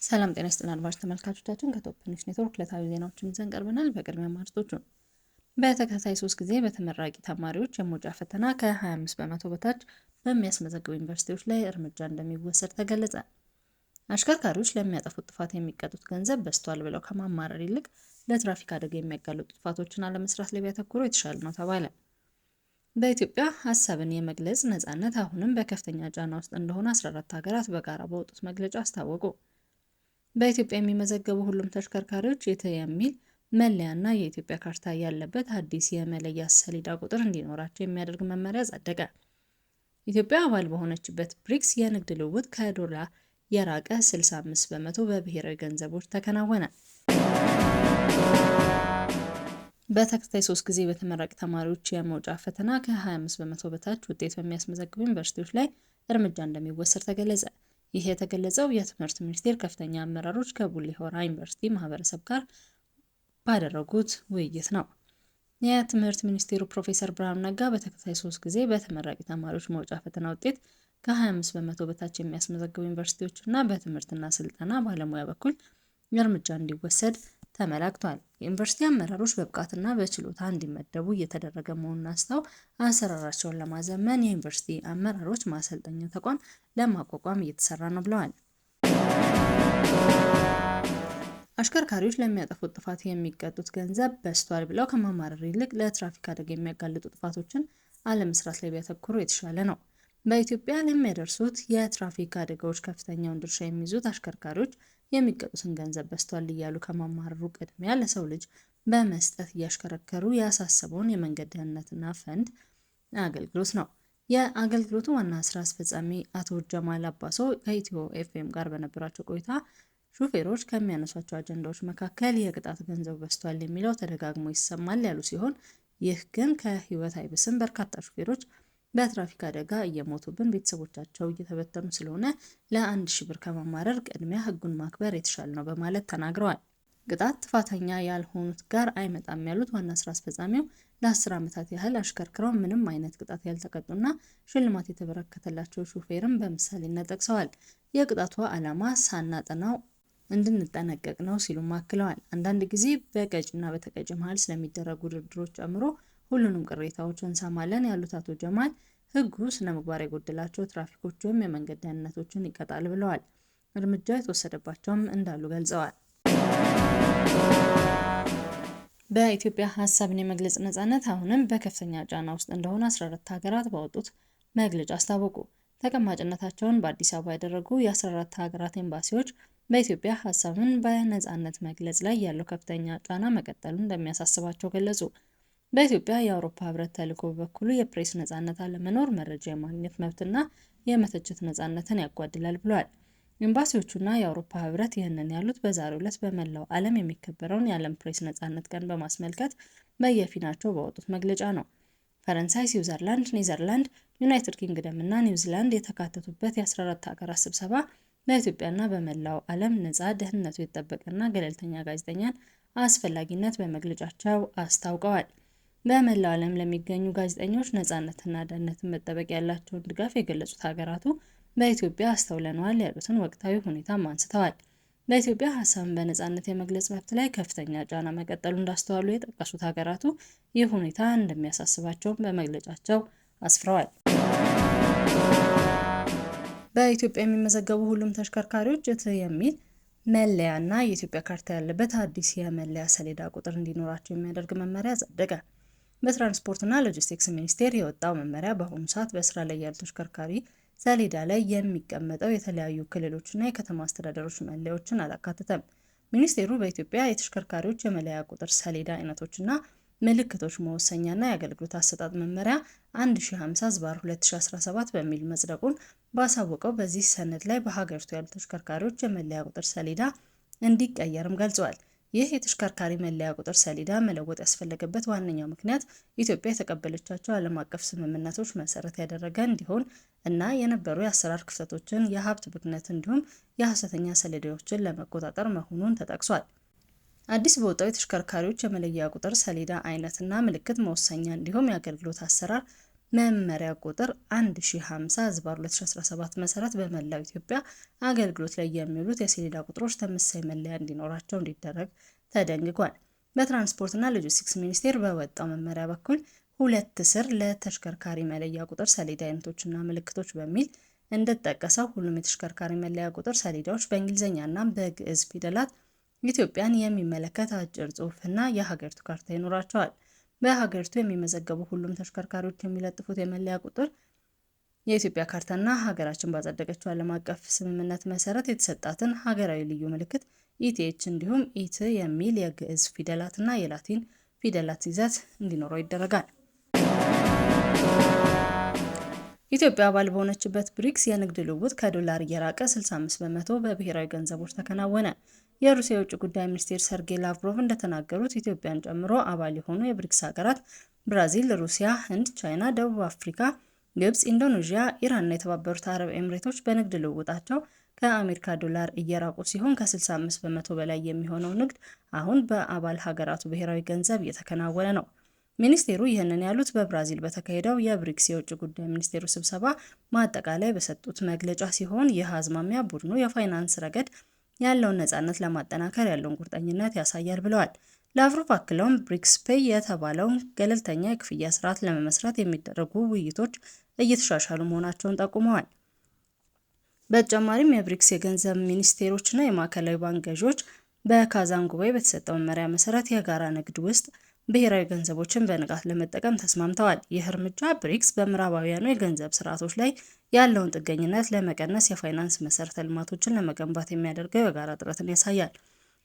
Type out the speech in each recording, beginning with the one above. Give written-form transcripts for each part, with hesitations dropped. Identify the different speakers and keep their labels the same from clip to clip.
Speaker 1: ሰላም ጤና ይስጥልን አድማጭ ተመልካቾቻችን ከቶፕ ኒውስ ኔትወርክ ዕለታዊ ዜናዎችን ይዘን ቀርበናል። በቅድሚያ ማርዕስቶቹን በተከታታይ 3 ጊዜ በተመራቂ ተማሪዎች የመውጫ ፈተና ከ25 በመቶ በታች በሚያስመዘግቡ ዩኒቨርሲቲዎች ላይ እርምጃ እንደሚወሰድ ተገለጸ። አሽከርካሪዎች ለሚያጠፉት ጥፋት የሚቀጡት ገንዘብ በዝቷል ብለው ከማማረር ይልቅ ለትራፊክ አደጋ የሚያጋልጡ ጥፋቶችን አለመስራት ላይ ቢያተኩሩ የተሻለ ነው ተባለ። በኢትዮጵያ ሀሳብን የመግለጽ ነፃነት አሁንም በከፍተኛ ጫና ውስጥ እንደሆነ 14 ሀገራት በጋራ በወጡት መግለጫ አስታወቁ። በኢትዮጵያ የሚመዘገቡ ሁሉም ተሽከርካሪዎች የሚል መለያና የኢትዮጵያ ካርታ ያለበት አዲስ የመለያ ሰሌዳ ቁጥር እንዲኖራቸው የሚያደርግ መመሪያ ጸደቀ። ኢትዮጵያ አባል በሆነችበት ብሪክስ የንግድ ልውውጥ ከዶላር የራቀ 65 በመቶ በብሔራዊ ገንዘቦች ተከናወነ። በተከታታይ 3 ጊዜ በተመራቂ ተማሪዎች የመውጫ ፈተና ከ25 በመቶ በታች ውጤት በሚያስመዘግቡ ዩኒቨርሲቲዎች ላይ እርምጃ እንደሚወሰድ ተገለጸ። ይህ የተገለጸው የትምህርት ሚኒስቴር ከፍተኛ አመራሮች ከቡሌ ሆራ ዩኒቨርሲቲ ማህበረሰብ ጋር ባደረጉት ውይይት ነው። የትምህርት ሚኒስቴሩ ፕሮፌሰር ብርሃኑ ነጋ በተከታታይ 3 ጊዜ በተመራቂ ተማሪዎች መውጫ ፈተና ውጤት ከ25 በመቶ በታች የሚያስመዘግቡ ዩኒቨርሲቲዎች እና በትምህርትና ስልጠና ባለሙያ በኩል እርምጃ እንዲወሰድ ተመላክቷል። የዩኒቨርሲቲ አመራሮች በብቃትና በችሎታ እንዲመደቡ እየተደረገ መሆኑን አስተው አሰራራቸውን ለማዘመን የዩኒቨርሲቲ አመራሮች ማሰልጠኛ ተቋም ለማቋቋም እየተሰራ ነው ብለዋል። አሽከርካሪዎች ለሚያጠፉት ጥፋት የሚቀጡት ገንዘብ በዝቷል ብለው ከማማረር ይልቅ ለትራፊክ አደጋ የሚያጋልጡ ጥፋቶችን አለመስራት ላይ ቢያተኩሩ የተሻለ ነው። በኢትዮጵያ ለሚያደርሱት የትራፊክ አደጋዎች ከፍተኛውን ድርሻ የሚይዙት አሽከርካሪዎች የሚቀጡትን ገንዘብ በዝቷል እያሉ ከማማረሩ ቅድሚያ ለሰው ልጅ በመስጠት እያሽከረከሩ ያሳሰበውን የመንገድ ደህንነትና ፈንድ አገልግሎት ነው። የአገልግሎቱ ዋና ስራ አስፈጻሚ አቶ ጀማል አባሶ ከኢትዮ ኤፍኤም ጋር በነበራቸው ቆይታ ሹፌሮች ከሚያነሷቸው አጀንዳዎች መካከል የቅጣት ገንዘብ በዝቷል የሚለው ተደጋግሞ ይሰማል ያሉ ሲሆን ይህ ግን ከህይወት አይብስም፣ በርካታ ሹፌሮች በትራፊክ አደጋ እየሞቱብን ቤተሰቦቻቸው እየተበተኑ ስለሆነ ለ1000 ብር ከማማረር ቅድሚያ ህጉን ማክበር የተሻለ ነው በማለት ተናግረዋል። ቅጣት ጥፋተኛ ያልሆኑት ጋር አይመጣም ያሉት ዋና ስራ አስፈጻሚው ለ10 ዓመታት ያህል አሽከርክረው ምንም አይነት ቅጣት ያልተቀጡና ሽልማት የተበረከተላቸው ሹፌርም በምሳሌነት ጠቅሰዋል። የቅጣቱ ዓላማ ሳናጠናው እንድንጠነቀቅ ነው ሲሉም አክለዋል። አንዳንድ ጊዜ በቀጭና በተቀጭ መሀል ስለሚደረጉ ድርድሮች ጨምሮ ሁሉንም ቅሬታዎች እንሰማለን ያሉት አቶ ጀማል ህጉ ስነ ምግባር የጎደላቸው ትራፊኮች ወይም የመንገድ ደህንነቶችን ይቀጣል ብለዋል። እርምጃ የተወሰደባቸውም እንዳሉ ገልጸዋል። በኢትዮጵያ ሀሳብን የመግለጽ ነፃነት አሁንም በከፍተኛ ጫና ውስጥ እንደሆነ 14 ሀገራት ባወጡት መግለጫ አስታወቁ። ተቀማጭነታቸውን በአዲስ አበባ ያደረጉ የ14 ሀገራት ኤምባሲዎች በኢትዮጵያ ሀሳብን በነፃነት መግለጽ ላይ ያለው ከፍተኛ ጫና መቀጠሉን እንደሚያሳስባቸው ገለጹ። በኢትዮጵያ የአውሮፓ ህብረት ተልዕኮ በበኩሉ የፕሬስ ነፃነት አለመኖር መረጃ የማግኘት መብትና የመተቸት ነፃነትን ያጓድላል ብሏል። ኤምባሲዎቹና የአውሮፓ ህብረት ይህንን ያሉት በዛሬው ዕለት በመላው ዓለም የሚከበረውን የዓለም ፕሬስ ነፃነት ቀን በማስመልከት በየፊናቸው ባወጡት መግለጫ ነው። ፈረንሳይ፣ ስዊዘርላንድ፣ ኔዘርላንድ፣ ዩናይትድ ኪንግደም እና ኒውዚላንድ የተካተቱበት የ14 ሀገራት ስብሰባ በኢትዮጵያና በመላው ዓለም ነፃ፣ ደህንነቱ የተጠበቀና ገለልተኛ ጋዜጠኛን አስፈላጊነት በመግለጫቸው አስታውቀዋል። በመላው ዓለም ለሚገኙ ጋዜጠኞች ነፃነትና ደህንነትን መጠበቅ ያላቸውን ድጋፍ የገለጹት ሀገራቱ በኢትዮጵያ አስተውለነዋል ያሉትን ወቅታዊ ሁኔታም አንስተዋል። በኢትዮጵያ ሀሳብን በነፃነት የመግለጽ መብት ላይ ከፍተኛ ጫና መቀጠሉ እንዳስተዋሉ የጠቀሱት ሀገራቱ ይህ ሁኔታ እንደሚያሳስባቸውም በመግለጫቸው አስፍረዋል። በኢትዮጵያ የሚመዘገቡ ሁሉም ተሽከርካሪዎች የሚል መለያና የኢትዮጵያ ካርታ ያለበት አዲስ የመለያ ሰሌዳ ቁጥር እንዲኖራቸው የሚያደርግ መመሪያ ጸደቀ። በትራንስፖርትና ሎጂስቲክስ ሚኒስቴር የወጣው መመሪያ በአሁኑ ሰዓት በስራ ላይ ያሉ ተሽከርካሪ ሰሌዳ ላይ የሚቀመጠው የተለያዩ ክልሎችና የከተማ አስተዳደሮች መለያዎችን አላካተተም። ሚኒስቴሩ በኢትዮጵያ የተሽከርካሪዎች የመለያ ቁጥር ሰሌዳ አይነቶችና ምልክቶች መወሰኛና የአገልግሎት አሰጣጥ መመሪያ 1050/2017 በሚል መጽደቁን ባሳወቀው በዚህ ሰነድ ላይ በሀገሪቱ ያሉ ተሽከርካሪዎች የመለያ ቁጥር ሰሌዳ እንዲቀየርም ገልጿል። ይህ የተሽከርካሪ መለያ ቁጥር ሰሌዳ መለወጥ ያስፈለገበት ዋነኛው ምክንያት ኢትዮጵያ የተቀበለቻቸው ዓለም አቀፍ ስምምነቶች መሰረት ያደረገ እንዲሆን እና የነበሩ የአሰራር ክፍተቶችን፣ የሀብት ብክነት እንዲሁም የሐሰተኛ ሰሌዳዎችን ለመቆጣጠር መሆኑን ተጠቅሷል። አዲስ በወጣው የተሽከርካሪዎች የመለያ ቁጥር ሰሌዳ አይነትና ምልክት መወሰኛ እንዲሁም የአገልግሎት አሰራር መመሪያ ቁጥር 1050/2017 መሰረት በመላው ኢትዮጵያ አገልግሎት ላይ የሚውሉት የሰሌዳ ቁጥሮች ተመሳሳይ መለያ እንዲኖራቸው እንዲደረግ ተደንግጓል። በትራንስፖርትና ሎጂስቲክስ ሚኒስቴር በወጣው መመሪያ በኩል 2 ስር ለተሽከርካሪ መለያ ቁጥር ሰሌዳ አይነቶችና ምልክቶች በሚል እንደተጠቀሰው ሁሉም የተሽከርካሪ መለያ ቁጥር ሰሌዳዎች በእንግሊዝኛና በግዕዝ ፊደላት ኢትዮጵያን የሚመለከት አጭር ጽሑፍና የሀገሪቱ ካርታ ይኖራቸዋል። በሀገሪቱ የሚመዘገቡ ሁሉም ተሽከርካሪዎች የሚለጥፉት የመለያ ቁጥር የኢትዮጵያ ካርታና ሀገራችን ባጸደቀችው ዓለም አቀፍ ስምምነት መሰረት የተሰጣትን ሀገራዊ ልዩ ምልክት ኢቲኤች እንዲሁም ኢት የሚል የግዕዝ ፊደላትና የላቲን ፊደላት ይዘት እንዲኖረው ይደረጋል። ኢትዮጵያ አባል በሆነችበት ብሪክስ የንግድ ልውውጥ ከዶላር እየራቀ 65 በመቶ በብሔራዊ ገንዘቦች ተከናወነ። የሩሲያ የውጭ ጉዳይ ሚኒስትር ሰርጌይ ላቭሮቭ እንደተናገሩት ኢትዮጵያን ጨምሮ አባል የሆኑ የብሪክስ ሀገራት ብራዚል፣ ሩሲያ፣ ህንድ፣ ቻይና፣ ደቡብ አፍሪካ፣ ግብጽ፣ ኢንዶኔዥያ፣ ኢራን እና የተባበሩት አረብ ኤሚሬቶች በንግድ ልውውጣቸው ከአሜሪካ ዶላር እየራቁ ሲሆን ከ65 በመቶ በላይ የሚሆነው ንግድ አሁን በአባል ሀገራቱ ብሔራዊ ገንዘብ እየተከናወነ ነው። ሚኒስቴሩ ይህንን ያሉት በብራዚል በተካሄደው የብሪክስ የውጭ ጉዳይ ሚኒስቴሮች ስብሰባ ማጠቃለያ በሰጡት መግለጫ ሲሆን ይህ አዝማሚያ ቡድኑ የፋይናንስ ረገድ ያለውን ነፃነት ለማጠናከር ያለውን ቁርጠኝነት ያሳያል ብለዋል። ላቭሮቭ አክለውም ብሪክስ ፔይ የተባለውን ገለልተኛ የክፍያ ስርዓት ለመመስረት የሚደረጉ ውይይቶች እየተሻሻሉ መሆናቸውን ጠቁመዋል። በተጨማሪም የብሪክስ የገንዘብ ሚኒስቴሮችና የማዕከላዊ ባንክ ገዢዎች በካዛን ጉባኤ በተሰጠው መመሪያ መሰረት የጋራ ንግድ ውስጥ ብሔራዊ ገንዘቦችን በንቃት ለመጠቀም ተስማምተዋል። ይህ እርምጃ ብሪክስ በምዕራባውያኑ የገንዘብ ስርዓቶች ላይ ያለውን ጥገኝነት ለመቀነስ የፋይናንስ መሰረተ ልማቶችን ለመገንባት የሚያደርገው የጋራ ጥረትን ያሳያል።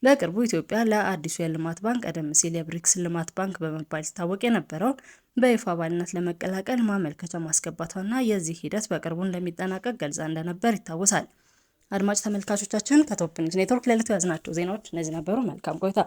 Speaker 1: በቅርቡ ኢትዮጵያ ለአዲሱ የልማት ባንክ ቀደም ሲል የብሪክስ ልማት ባንክ በመባል ሲታወቅ የነበረውን በይፋ አባልነት ለመቀላቀል ማመልከቻ ማስገባቷና የዚህ ሂደት በቅርቡ እንደሚጠናቀቅ ገልጻ እንደነበር ይታወሳል። አድማጭ ተመልካቾቻችን ከቶፕ ኒውስ ኔትወርክ ለዕለቱ ያዝናቸው ዜናዎች እነዚህ ነበሩ። መልካም ቆይታ።